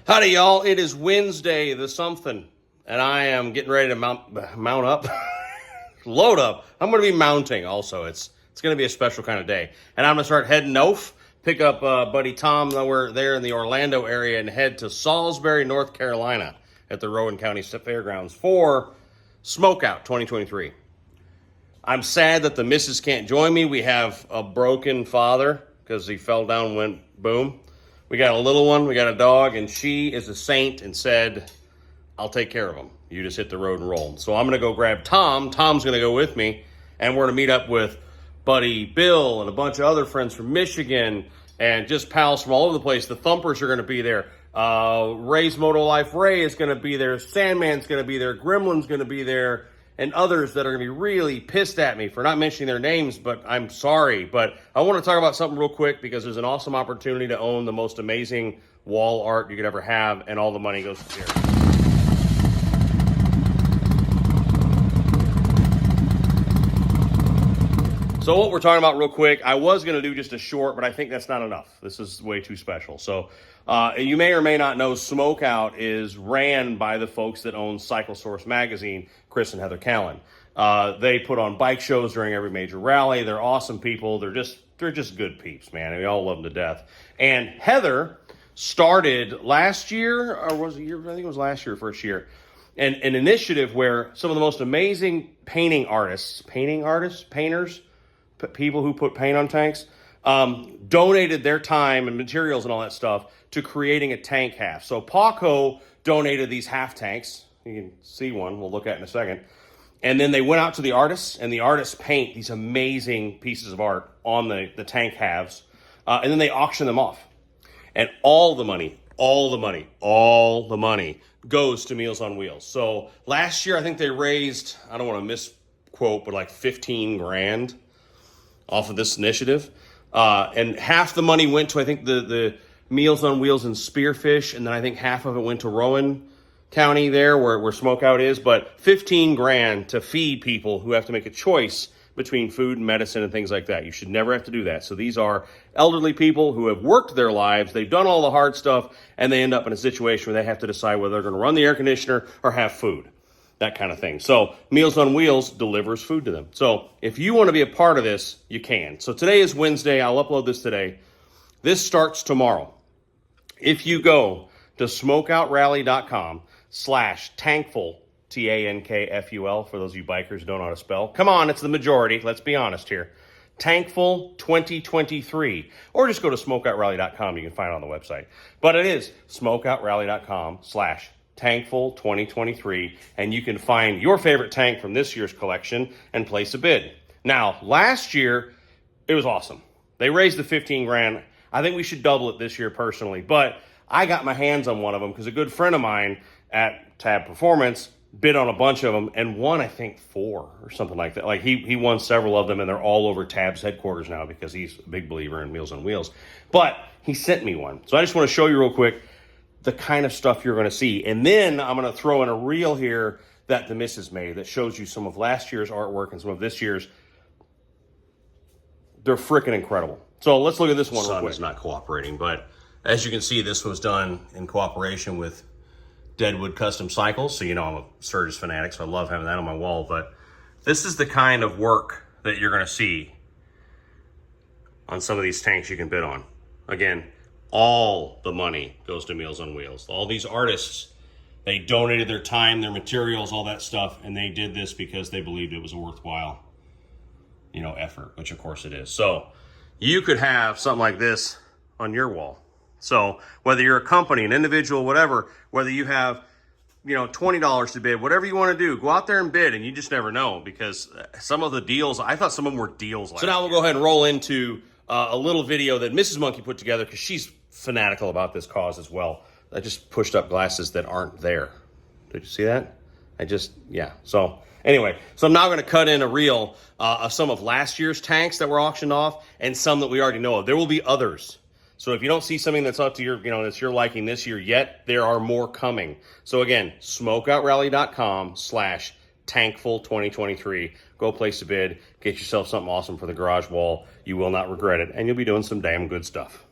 Howdy, y'all. It is Wednesday the something, and I am getting ready to mount up, load up. I'm going to be mounting also. It's going to be a special kind of day, and I'm going to start heading north, pick up buddy Tom. We're there in the Orlando area, and head to Salisbury, North Carolina, at the Rowan County Fairgrounds for Smokeout 2023. I'm sad that the missus can't join me. We have a broken father because he fell down and went boom. We got a little one, we got a dog, and she is a saint and said, I'll take care of him. You just hit the road and roll. So I'm going to go grab Tom. Tom's going to go with me, and we're going to meet up with buddy Bill and a bunch of other friends from Michigan and just pals from all over the place. The Thumpers are going to be there. Ray's Moto Life Ray is going to be there. Sandman's going to be there. Gremlin's going to be there. And others that are going to be really pissed at me for not mentioning their names, but I'm sorry. But I want to talk about something real quick because there's an awesome opportunity to own the most amazing wall art you could ever have, and all the money goes to charity. So what we're talking about real quick, I was going to do just a short, but I think that's not enough. This is way too special. So you may or may not know Smokeout is ran by the folks that own Cycle Source magazine, Chris and Heather Callan. They put on bike shows during every major rally. They're awesome people. They're just good peeps, man. We all love them to death. And Heather started last year, or was it year? I think it was last year, first year. An initiative where some of the most amazing painters, people who put paint on tanks, donated their time and materials and all that stuff to creating a tank half. So Paco donated these half tanks. You can see one we'll look at in a second. And then they went out to the artists, and the artists paint these amazing pieces of art on the tank halves. And then they auction them off. And all the money goes to Meals on Wheels. So last year, I think they raised, I don't want to misquote, but like 15 grand off of this initiative. And half the money went to, I think, the Meals on Wheels and Spearfish, and then I think half of it went to Rowan County there where Smokeout is, but 15 grand to feed people who have to make a choice between food and medicine and things like that. You should never have to do that. So these are elderly people who have worked their lives, they've done all the hard stuff, and they end up in a situation where they have to decide whether they're going to run the air conditioner or have food. That kind of thing. So Meals on Wheels delivers food to them. So if you want to be a part of this, you can. So today is Wednesday. I'll upload this today. This starts tomorrow. If you go to smokeoutrally.com/tankful, Tankful, for those of you bikers who don't know how to spell. Come on, it's the majority. Let's be honest here. Tankful 2023. Or just go to smokeoutrally.com. You can find it on the website. But it is smokeoutrally.com/Tankful 2023, and you can find your favorite tank from this year's collection and place a bid. Now, last year, it was awesome. They raised the 15 grand. I think we should double it this year personally, but I got my hands on one of them because a good friend of mine at Tab Performance bid on a bunch of them and won, I think, 4 or something like that. Like he won several of them, and they're all over Tab's headquarters now because he's a big believer in Meals on Wheels. But he sent me one. So I just want to show you real quick the kind of stuff you're going to see. And then I'm going to throw in a reel here that the missus made that shows you some of last year's artwork and some of this year's. They're freaking incredible. So let's look at this one real quick. Sun is not cooperating, but as you can see, this was done in cooperation with Deadwood Custom Cycles. So you know I'm a Sturgis fanatic, so I love having that on my wall. But this is the kind of work that you're going to see on some of these tanks you can bid on. Again, all the money goes to Meals on Wheels. All these artists, they donated their time, their materials, all that stuff, and they did this because they believed it was a worthwhile, effort, which of course it is. So you could have something like this on your wall. So whether you're a company, an individual, whatever, whether you have, $20 to bid, whatever you want to do, go out there and bid, and you just never know because some of the deals, I thought some of them were deals last year. So now we'll go ahead and roll into a little video that Mrs. Monkey put together because she's fanatical about this cause as well. I just pushed up glasses that aren't there. Did you see that? So anyway, so I'm now going to cut in a reel of some of last year's tanks that were auctioned off and some that we already know of. There will be others. So if you don't see something that's up to your, that's your liking this year yet, there are more coming. So again, smokeoutrally.com/Tankful 2023. Go place a bid, get yourself something awesome for the garage wall. You will not regret it, and you'll be doing some damn good stuff.